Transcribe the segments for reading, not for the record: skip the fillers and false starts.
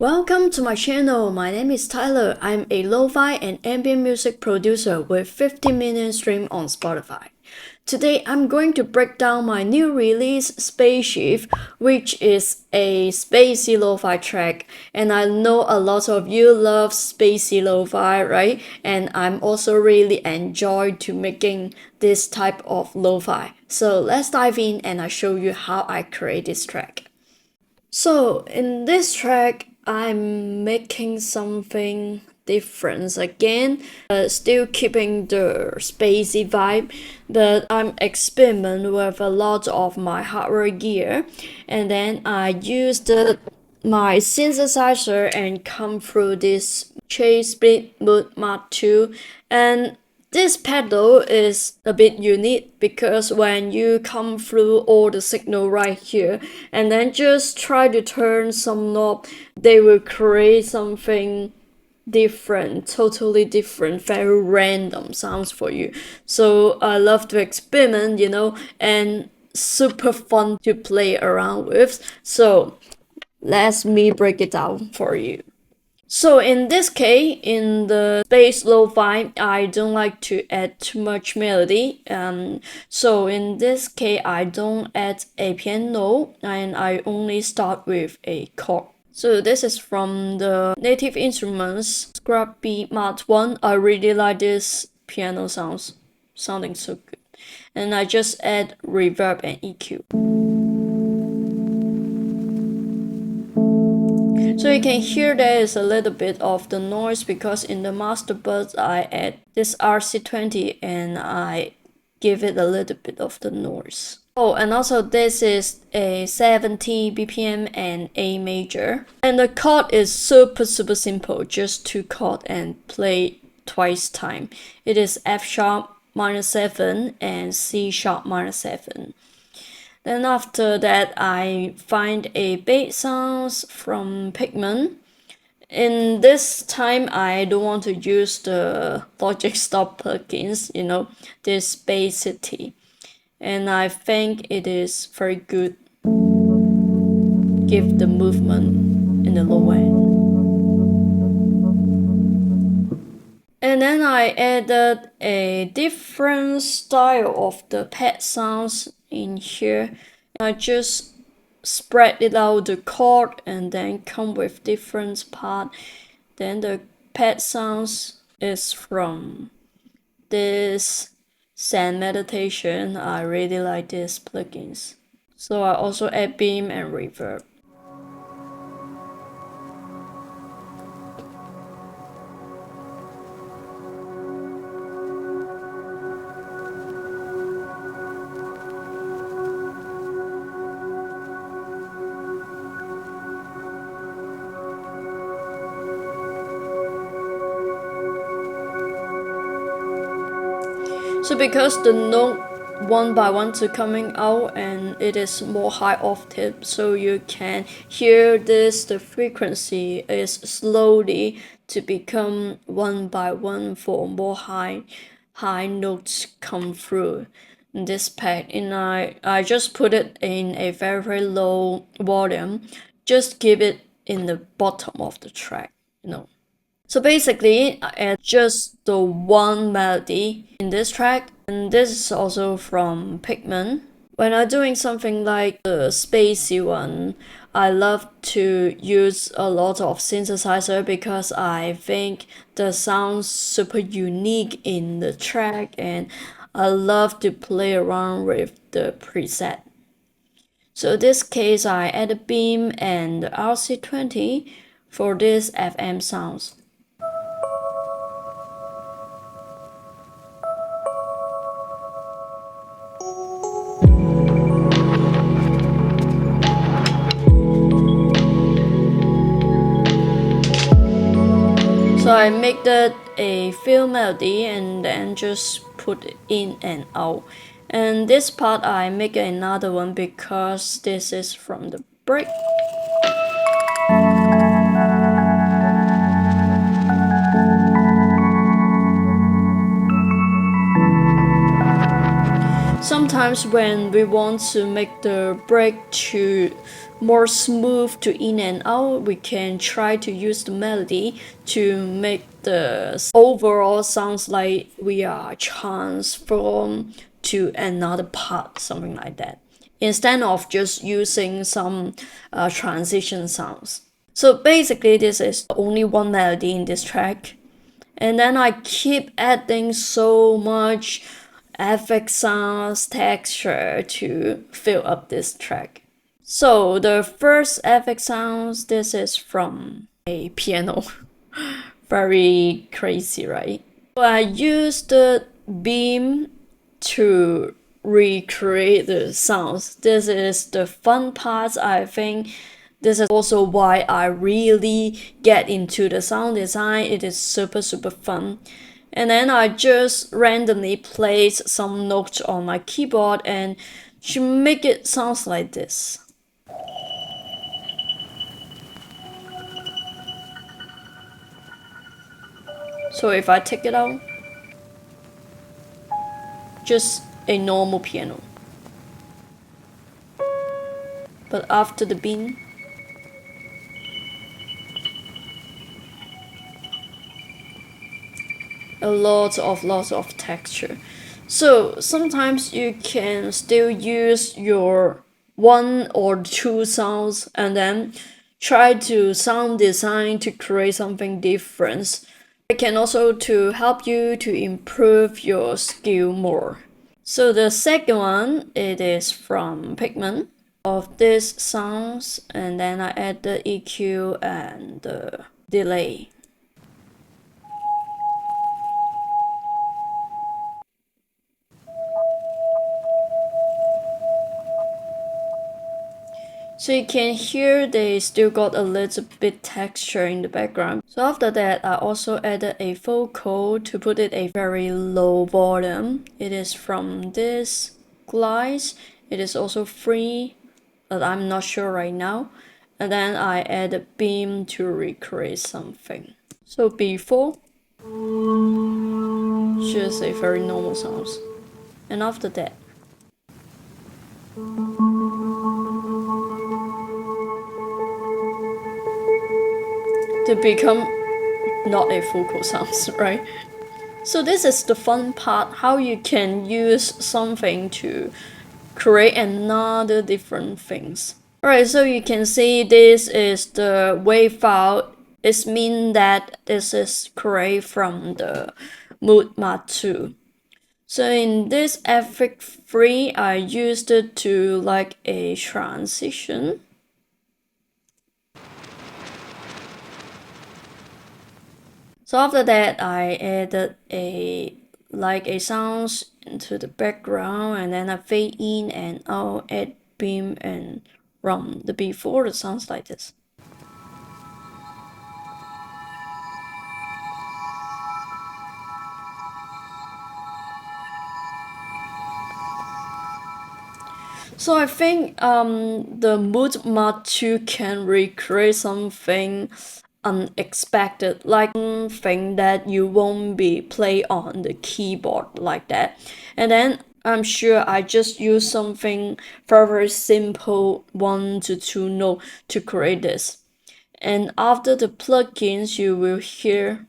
Welcome to my channel. My name is Tyler. I'm a lo-fi and ambient music producer with 50 million streams on Spotify. Today I'm going to break down my new release Spacey, which is a spacey lo-fi track, and I know a lot of you love spacey lo-fi, right? And I'm also really enjoy to making this type of lo-fi. So let's dive in and I'll show you how I create this track. So in this track, I'm making something different again, still keeping the spacey vibe, but I'm experimenting with a lot of my hardware gear, and then I used my synthesizer and come through this split Mood Mk2, and this pedal is a bit unique because when you come through all the signal right here and then just try to turn some knob, they will create something different, totally different, very random sounds for you. So I love to experiment, and super fun to play around with. So let me break it down for you. So in this case, in the bass lo-fi, I don't like to add too much melody. So in this case, I don't add a piano and I only start with a chord. So this is from the Native Instruments Scrappy Mark 1. I really like this piano sounding so good. And I just add reverb and EQ. So you can hear there is a little bit of the noise because in the master bus I add this RC20 and I give it a little bit of the noise. Oh, and also this is a 70 BPM and A major. And the chord is super simple, just 2 chords and play twice time. It is F sharp minor 7 and C sharp minor 7. Then after that, I find a bass sounds from Pigment. In this time, I don't want to use the Logic Stop plugins, this Spacey. And I think it is very good. Give the movement in the low end. And then I added a different style of the pad sounds in here. I just spread it out the chord and then come with different part. Then the pad sounds is from this Zen Meditation. I really like these plugins. So I also add beam and reverb. So because the note one by one to coming out and it is more high octave, so you can hear this, the frequency is slowly to become one by one for more high notes come through in this pad. And I just put it in a very low volume, just give it in the bottom of the track, So basically, I add just the one melody in this track, and this is also from Pigment. When I'm doing something like the spacey one, I love to use a lot of synthesizer because I think the sounds super unique in the track, and I love to play around with the preset. So in this case, I add a beam and RC20 for this FM sounds. So I make that a fill melody and then just put it in and out. And this part I make another one because this is from the break. Sometimes when we want to make the break to more smooth to in and out, we can try to use the melody to make the overall sounds like we are transformed to another part, something like that, instead of just using some transition sounds. So basically this is only one melody in this track, and then I keep adding so much effect sounds, texture to fill up this track. So the first effect sounds, this is from a piano. Very crazy, right? So I used the beam to recreate the sounds. This is the fun part, I think. This is also why I really get into the sound design. It is super fun. And then I just randomly placed some notes on my keyboard and to make it sound like this. So if I take it out, just a normal piano. But after the beam, lots of texture. So sometimes you can still use your one or two sounds and then try to sound design to create something different. It can also to help you to improve your skill more. So the second one, it is from Pigment of this sounds, and then I add the EQ and the delay. So you can hear they still got a little bit texture in the background. So after that, I also added a vocal to put it a very low volume. It is from this Glides. It is also free, but I'm not sure right now. And then I added beam to recreate something. So before, just a very normal sounds. And after that, to become not a vocal sounds, right? So this is the fun part, how you can use something to create another different things. Alright, so you can see this is the wave file. It means that this is created from the Mood Mk2. So in this effect 3, I used it to like a transition. So after that, I added a sounds into the background, and then I fade in and out, add beam and run. The before it sounds like this. So I think the Mood Mk2 can recreate something unexpected, like something that you won't be play on the keyboard like that. And then I'm sure I just use something very simple 1 to 2 note to create this. And after the plugins, you will hear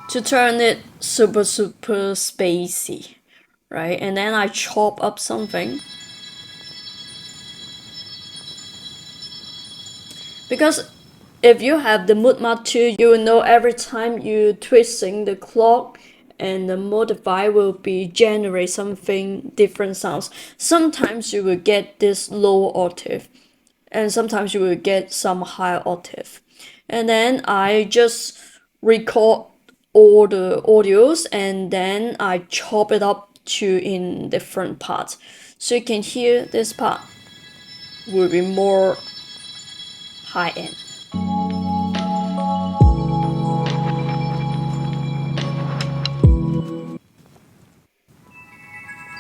to turn it super spacey, right? And then I chop up something. Because if you have the Mood Mk2, you will know every time you twisting the clock and the modify will be generate something different sounds. Sometimes you will get this low octave and sometimes you will get some high octave. And then I just record all the audios and then I chop it up to in different parts. So you can hear this part will be more high end.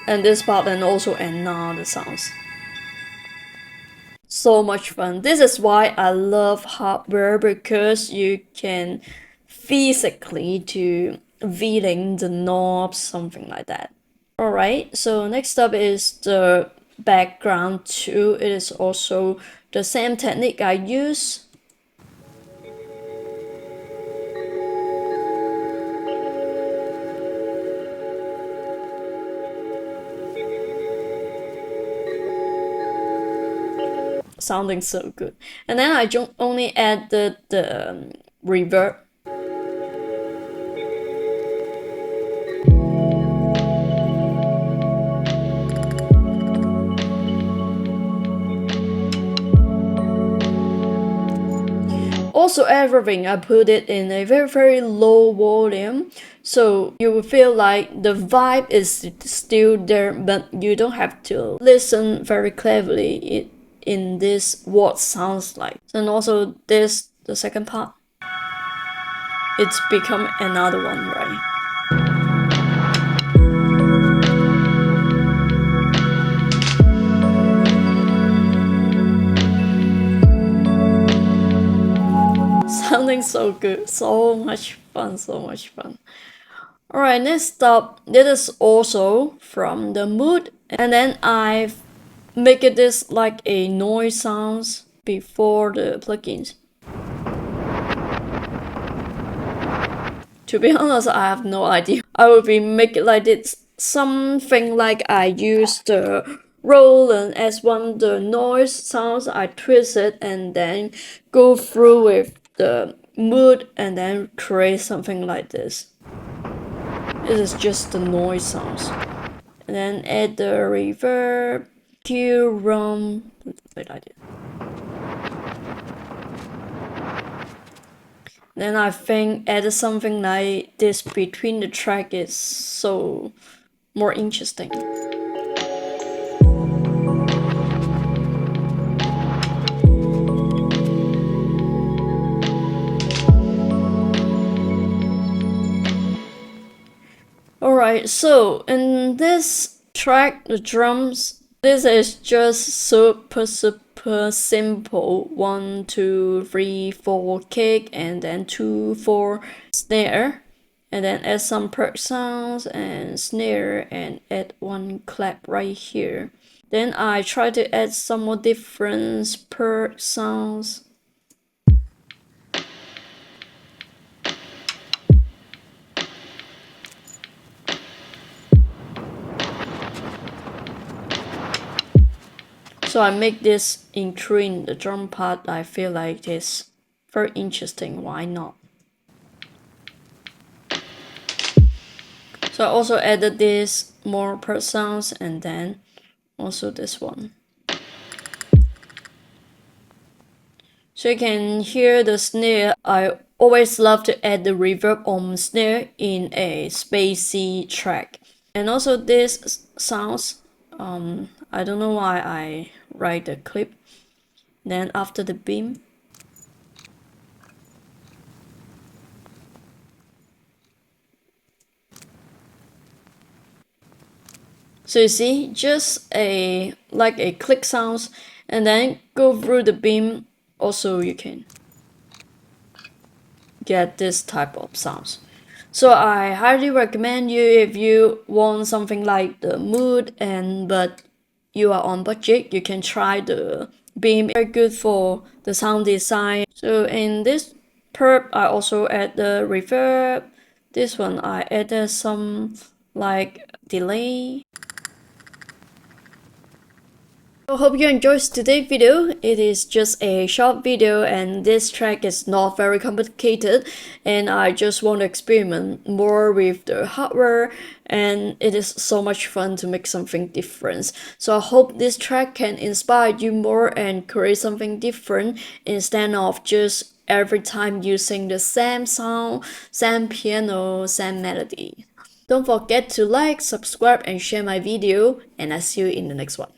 And this part and also another sounds. so much fun. This is why I love hardware, because you can physically to feeling the knobs, something like that. Alright, so next up is the background too. It is also the same technique I use. Sounding so good. And then I only add the reverb. Also everything, I put it in a very low volume, so you will feel like the vibe is still there, but you don't have to listen very cleverly in this what sounds like. And also this, the second part, it's become another one, right? Sounding so good, so much fun, so much fun. Alright, next up, this is also from the Mood, and then I make it this like a noise sounds before the plugins. To be honest, I have no idea. I will be making like this, something like I use the Roland S1, the noise sounds, I twist it and then go through with the Mood and then create something like this. This is just the noise sounds. And then add the reverb, cue, rum, wait, I did. Then I think add something like this between the track is so more interesting. Alright, so in this track, the drums, this is just super simple. 1, 2, 3, 4 kick, and then 2, 4 snare, and then add some perk sounds and snare, and add one clap right here. Then I try to add some more different perk sounds. So I make this including the drum part. I feel like it's very interesting. Why not? So I also added this more per sounds and then also this one. So you can hear the snare. I always love to add the reverb on snare in a spacey track. And also this sounds, I don't know why I write the clip. Then after the beam, so you see, just like a click sounds, and then go through the beam. Also, you can get this type of sounds. So I highly recommend you, if you want something like the Mood but you are on budget, you can try the beam. Very good for the sound design. So in this perp, I also add the reverb. This one I added some like delay. I hope you enjoyed today's video. It is just a short video and this track is not very complicated, and I just want to experiment more with the hardware, and it is so much fun to make something different. So I hope this track can inspire you more and create something different instead of just every time using the same sound, same piano, same melody. Don't forget to like, subscribe and share my video, and I'll see you in the next one.